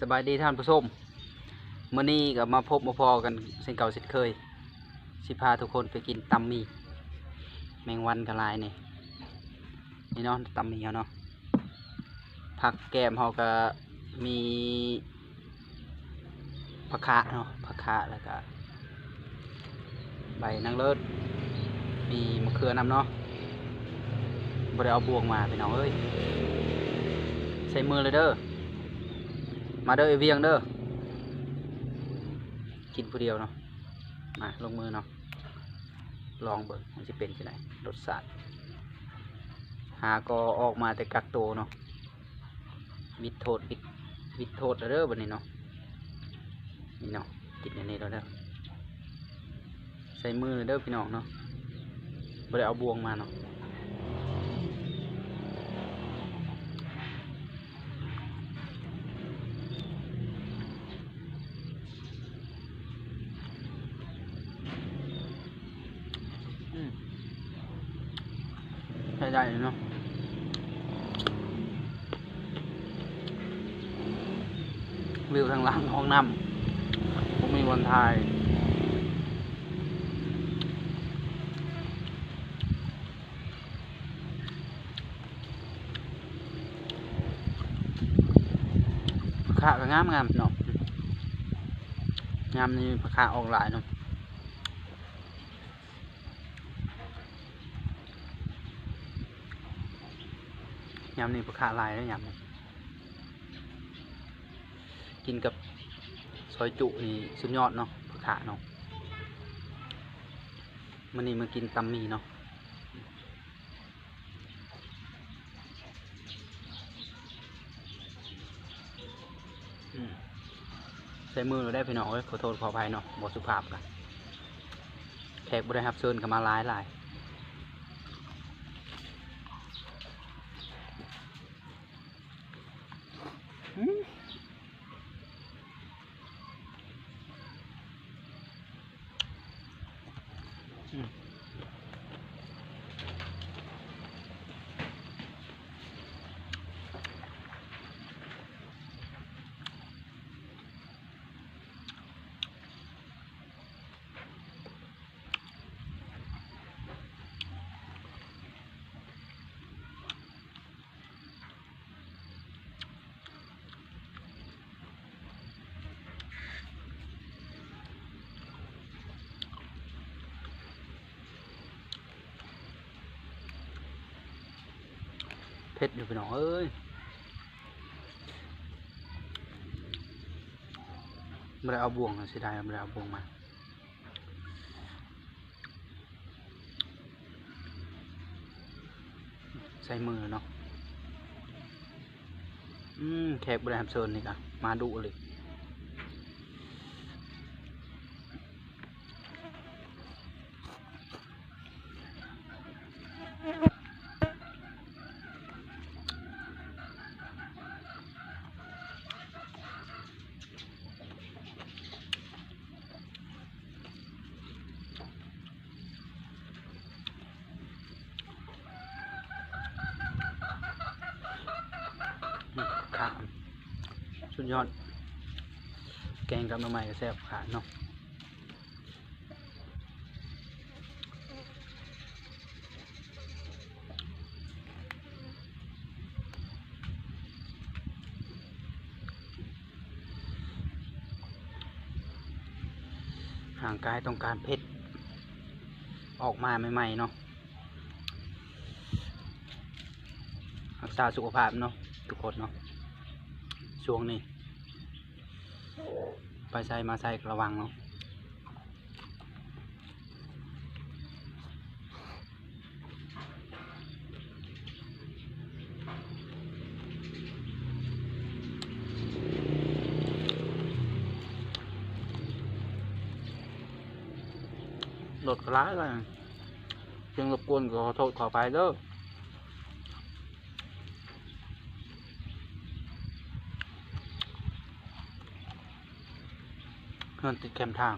สบายดีท่านผู้ชมมื้อนี้ก็มาพบมาพอกันเช่นเก่าเช่นเคยสิพาทุกคนไปกินตำหมี่แมงวันกะลายนี่เนาะตำหมี่เนาะผักแก้มเขาก็มีผักคะเนาะผักคะแล้วก็ใบนางเลิศมีมะเขือนำเนาะบ่ได้เอาบวงมาพี่น้องเอ้ยใส่มือเลยเด้อมาเด้อไอเวียงเด้อกินผู้เดียวเนาะมาลงมือเนาะลองเบิ่งมันจะเป็นที่ไหนรสชาติหาก็ออกมาแต่กักโตเนาะวิดโทษวิดโทษแล้วเด้อบัดนี้เนาะนี่เนาะติดในนี้แล้วเด้อใส่มือเลยเด้อพี่น้องเนาะบ่ได้เอาบวงมาเนาะใช้ได้เลยเนาะวิวทางหลังห้องน้ำผมมีวันถ่ายผักขาก็งามเนาะงามนี่ผักขาออกหลายเนาะยำนี่ผักขาลายแล้วยำกินกับซอยจุนี่สุดยอดเนาะผักขาเนาะมันนี่มากินตำหมี่เนาะใส่มือเราได้พี่น้องขอโทษขออภัยเนาะบทสุภาพกันแขกบริหารเชิญกันมาหลายเผ็ดอยู่พี่น้องเอ้ยไม่ได้เอาบ่วงเสียดายไม่ได้เอาบ่วงมาใส่มือเนาะแขกบริหารเชิญนี่กันมาดูเลยขาสุดยอดแกงกับน้ำมันก็แซ่บขาเนาะห่างกายต้องการเผ็ดออกมาใหม่ๆเนาะรักษาสุขภาพเนาะทุกคนเนาะช่วงนี้ไปใส่มาใส่ระวังเนาะรถกระไรเลยจึงรบกวนขอโทษขออภัยเด้อเพื่อนติดแคมทาง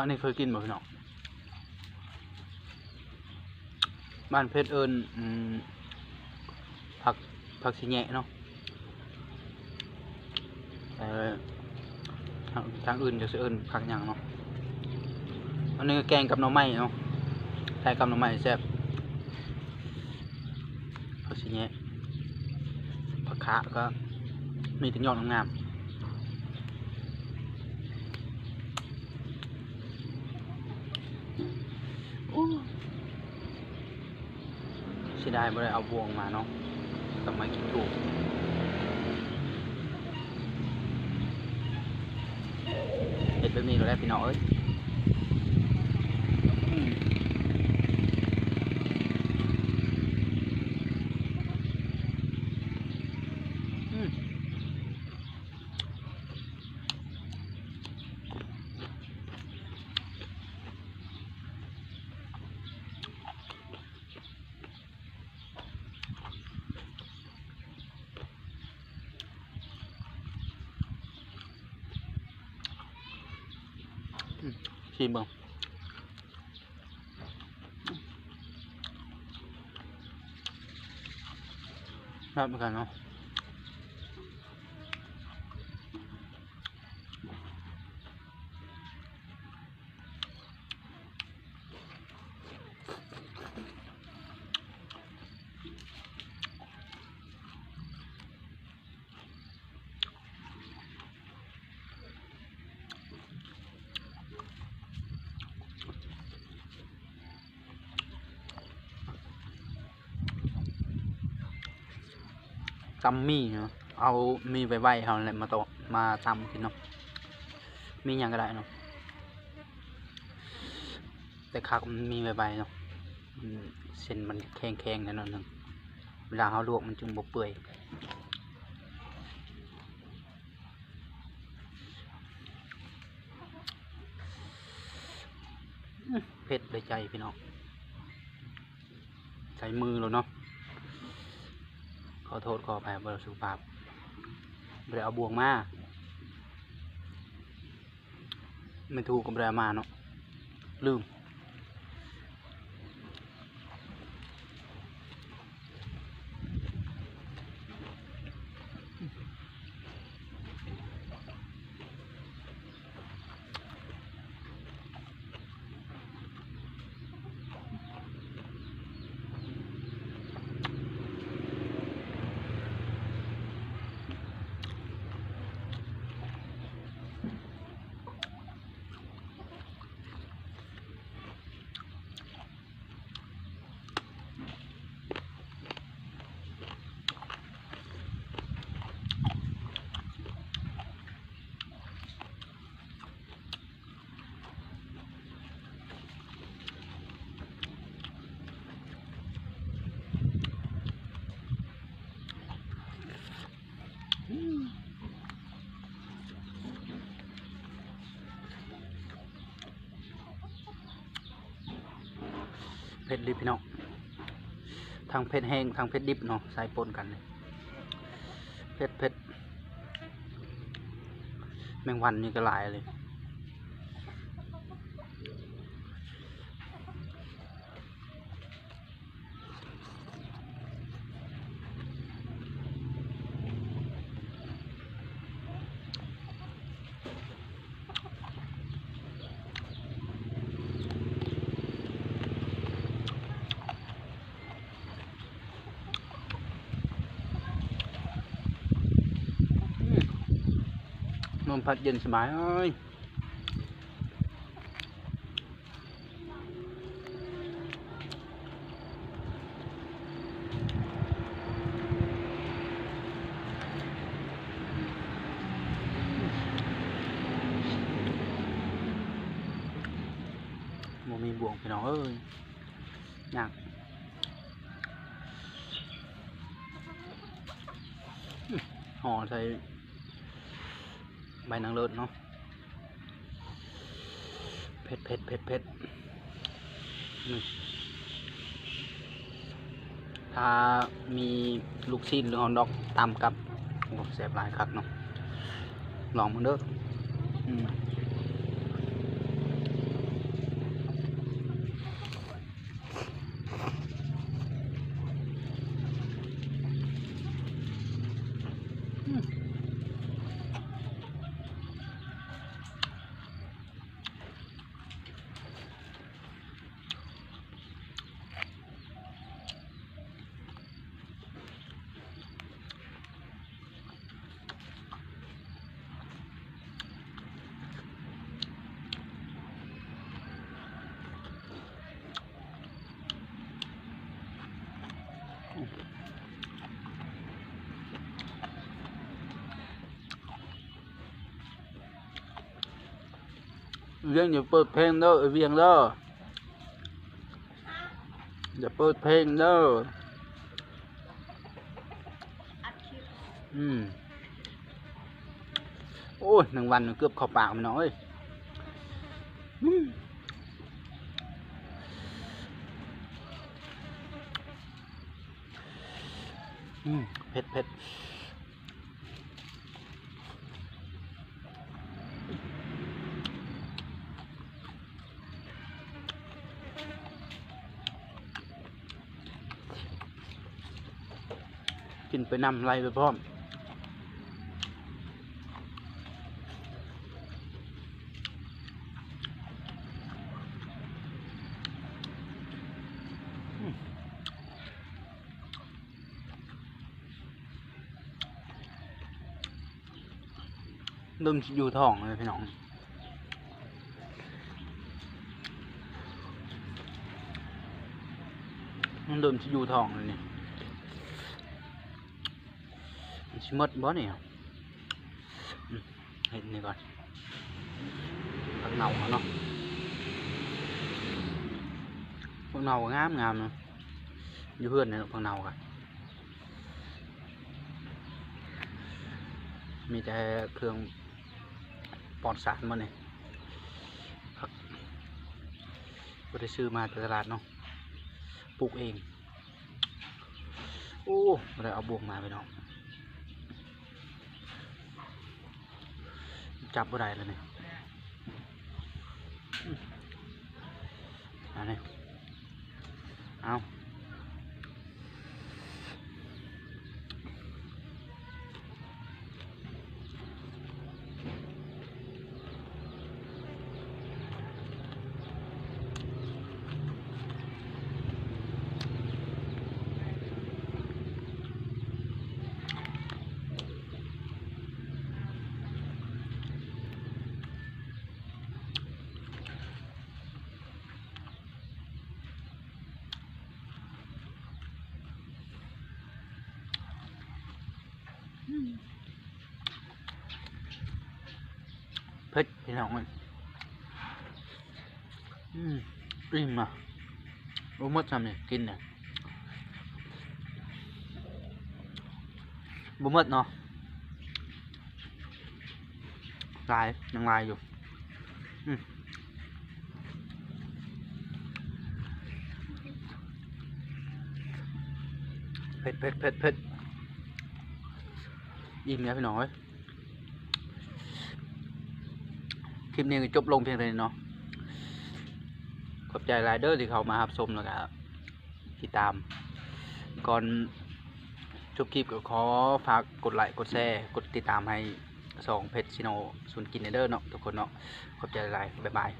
ผักนี่เคยกินบ่พี่น้องบ้านเพชรเอิญผักสิแงะเนาะทางอื่นจะเอิญผักหยังเนาะอันนี้แกงกับหน่อไม้เนาะใส่กับหน่อไม้แซ่บผักสิแงะผักขาก็มีแต่ยอดงามเสียดายไม่ได้เอาบวงมาเนาะกับไม้กินถูกเห็ดแบบนี้เราได้พี่น้องเอ้ยชิมเบิ่งรับเหมือนกันเนาะตำมี่เนาะเอามีไว้เขาแหละมาตำกินเนาะมีอย่างก็ได้เนาะแต่คักมันมีไว้เนาะเส้นมันแข็งๆนิดหนึ่งเวลาเขาลวกมันจึงบ่เปื่อยเผ็ดเลยใจพี่น้องใส่มือแล้วเนาะขอโทษขออภัยบริสุทธิ์ภาพไม่ได้เอาบวงมาไม่ถูกกับแรมาเนาะลืมเผ็ดดิบพี่น้องทางเผ็ดแห้งทางเผ็ดดิบเนาะใส่ปนกันเลยเผ็ดแมงวันนี่ก็หลายเลยลมพัดเย็นสบายเอ้ยโมมีบ่วงพี่น้องเอ้ยยากห่อใส่ใบนางเลิศเนาะเผ็ดถ้ามีลูกชิ้นหรือฮอทดอกตามกับแซ่บหลายคักเนาะลองมันเด้อ เวียงอย่าเปิดเพลงเด้อเวียงเด้ออย่าเปิดเพลงเด้อโอ้ย1 วันเกือบเข้าปากมันน้อยเผ็ดเผ็ดกินไปนำไรไปพร้อมเริ่มอยู่ท้องเลยพี่น้องมันเริ่มอยู่ท้องเลยนี่มันชิมดบ่เนี่ยเห็นนี่ก่อนผักเน่าเนาะผักเน่างามเนาะอยู่เพื่อนเนี่ยผักเน่ากันมีแต่เครื่องปลอดสารมาเนี่ยก็ได้ซื้อมาจากตลาดเนาะปลูกเองโอ้ไม่ได้เอาบวงมาไปเนาะจับบ่ได้เลยเนี่ยเอาเนี่ยเอาเผ็ดพี่น้องมันอิ่มอ่ะรู้หมดทำเนี่ยกินเนี่ยบ่หมดเนาะลายยังลายอยู่เผ็ดเผ็ดเผ็ดเผ็ดอิ่มแล้วพี่น้องเอ้ยคลิปนี้ก็จบลงเพียงเท่านี้เนาะขอบใจรายเดอร์ที่เขามารับชมแล้วก็ติดตามก่อนจบคลิปก็ขอฝากกดไลค์กดแชร์กดติดตามให้2เพจชิโนศูนย์กินเดอร์เนาะทุกคนเนาะขอบใจหลายบ๊ายบาย